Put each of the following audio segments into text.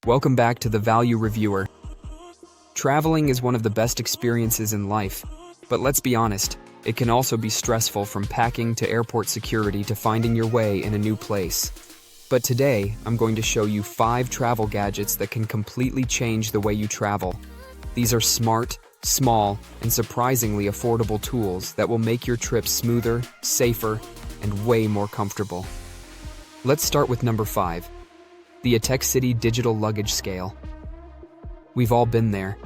Welcome back to the Value Reviewer. Traveling is one of the best experiences in life, but let's be honest, it can also be stressful from packing to airport security to finding your way in a new place. But today, I'm going to show you 5 travel gadgets that can completely change the way you travel. These are smart, small, and surprisingly affordable tools that will make your trip smoother, safer, and way more comfortable. Let's start with number 5. The Etekcity Digital Luggage Scale. We've all been there,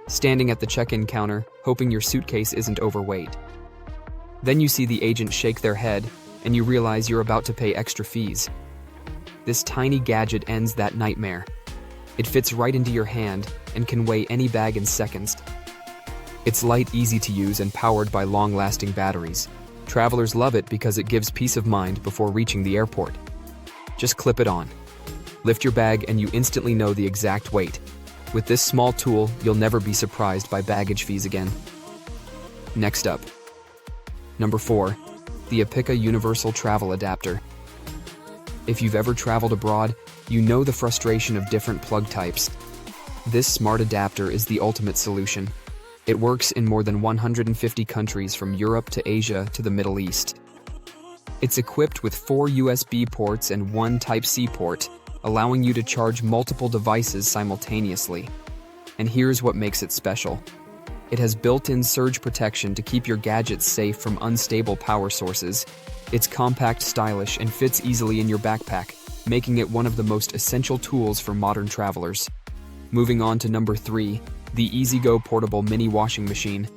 standing at the check-in counter, hoping your suitcase isn't overweight. Then you see the agent shake their head, and you realize you're about to pay extra fees. This tiny gadget ends that nightmare. It fits right into your hand and can weigh any bag in seconds. It's light, easy to use, and powered by long-lasting batteries. Travelers love it because it gives peace of mind before reaching the airport. Just clip it on. Lift your bag and you instantly know the exact weight. With this small tool, you'll never be surprised by baggage fees again. Next up. Number 4. The EPICKA Universal Travel Adapter. If you've ever traveled abroad, you know the frustration of different plug types. This smart adapter is the ultimate solution. It works in more than 150 countries from Europe to Asia to the Middle East. It's equipped with 4 USB ports and 1 Type-C port, allowing you to charge multiple devices simultaneously. And here's what makes it special. It has built-in surge protection to keep your gadgets safe from unstable power sources. It's compact, stylish, and fits easily in your backpack, making it one of the most essential tools for modern travelers. Moving on to number 3, the EasyGo Portable Mini Washing Machine.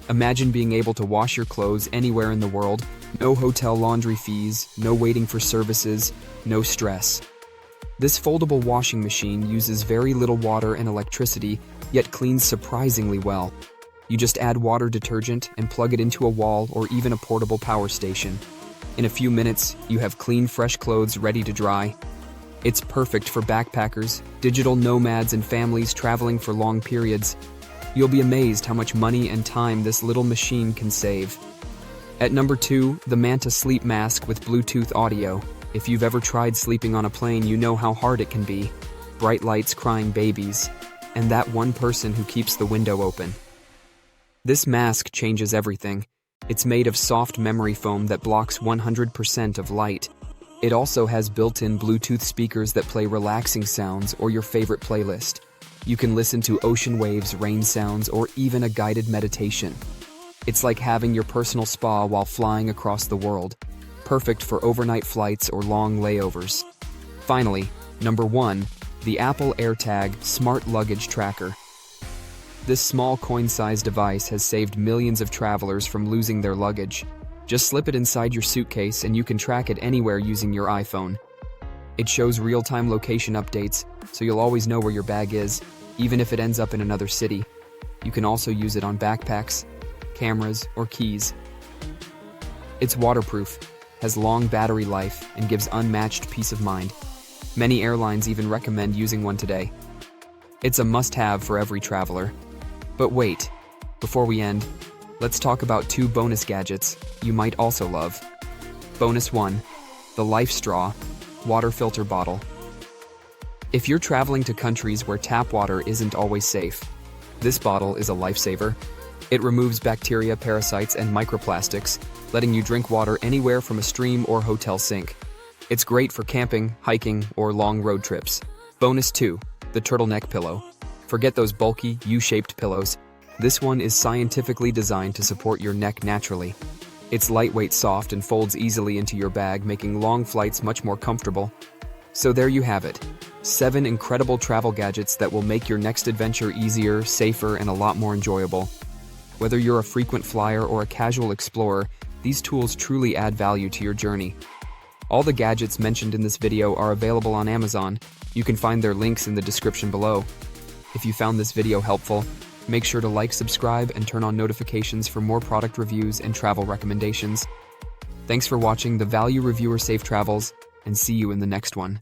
Imagine being able to wash your clothes anywhere in the world. No hotel laundry fees, no waiting for services, no stress. This foldable washing machine uses very little water and electricity, yet cleans surprisingly well. You just add water detergent and plug it into a wall or even a portable power station. In a few minutes, you have clean, fresh clothes ready to dry. It's perfect for backpackers, digital nomads, and families traveling for long periods. You'll be amazed how much money and time this little machine can save. At number 2, the Manta Sleep Mask with Bluetooth audio. If you've ever tried sleeping on a plane, you know how hard it can be. Bright lights, crying babies, and that one person who keeps the window open. This mask changes everything. It's made of soft memory foam that blocks 100% of light. It also has built-in Bluetooth speakers that play relaxing sounds or your favorite playlist. You can listen to ocean waves, rain sounds, or even a guided meditation. It's like having your personal spa while flying across the world. Perfect for overnight flights or long layovers. Finally, number 1, the Apple AirTag Smart Luggage Tracker. This small coin-sized device has saved millions of travelers from losing their luggage. Just slip it inside your suitcase and you can track it anywhere using your iPhone. It shows real-time location updates, so you'll always know where your bag is, even if it ends up in another city. You can also use it on backpacks, cameras, or keys. It's waterproof, has long battery life, and gives unmatched peace of mind. Many airlines even recommend using one today. It's a must-have for every traveler. But wait, before we end, let's talk about 2 bonus gadgets you might also love. Bonus 1, the LifeStraw Water Filter Bottle. If you're traveling to countries where tap water isn't always safe, this bottle is a lifesaver. It removes bacteria, parasites, and microplastics, letting you drink water anywhere from a stream or hotel sink. It's great for camping, hiking, or long road trips. Bonus 2, the turtleneck pillow. Forget those bulky, U-shaped pillows. This one is scientifically designed to support your neck naturally. It's lightweight, soft, and folds easily into your bag, making long flights much more comfortable. So there you have it. 7 incredible travel gadgets that will make your next adventure easier, safer, and a lot more enjoyable. Whether you're a frequent flyer or a casual explorer, these tools truly add value to your journey. All the gadgets mentioned in this video are available on Amazon. You can find their links in the description below. If you found this video helpful, make sure to like, subscribe, and turn on notifications for more product reviews and travel recommendations. Thanks for watching the Value Reviewer. Safe travels, and see you in the next one.